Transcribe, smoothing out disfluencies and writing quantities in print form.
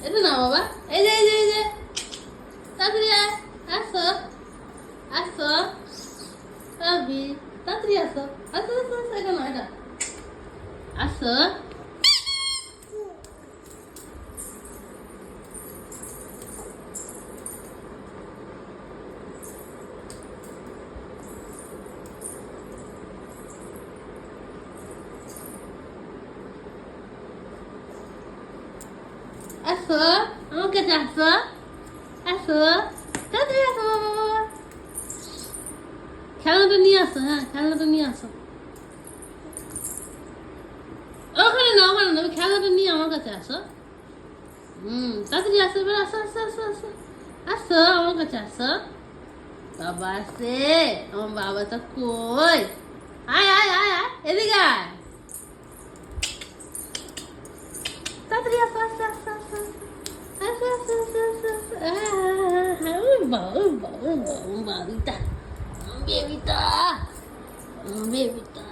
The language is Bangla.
এটা না বাবা, এই যে তাড়াতাড়ি আয়, আসো আসো রবি, তাড়াতাড়ি আসো, আসো আসো আসো, এটা না এটা, আসো। আসো আমার কাছে আসো, আসো তাড়াতাড়ি আসো বাবা, খেলনাটা নিয়ে আসো, হ্যাঁ খেলনাটা নিয়ে আসো। ওখানে না ওখানে না, খেলনাটা নিয়ে আমার কাছে আসো। তাড়াতাড়ি আসো, এবার আসো আসো আসো আসো, আসো আমার কাছে আসো। বাবা আসে, আমার বাবাটা কই? আয় আয় আয় আয়, এদিকে আয়, তাড়াতাড়ি আসো আসো আসো আসো আসো আসো আসো আসো আসো, ওই বাবা ওই বাবা ওই বাবা, বেবিটা বেবিটা বেবিটা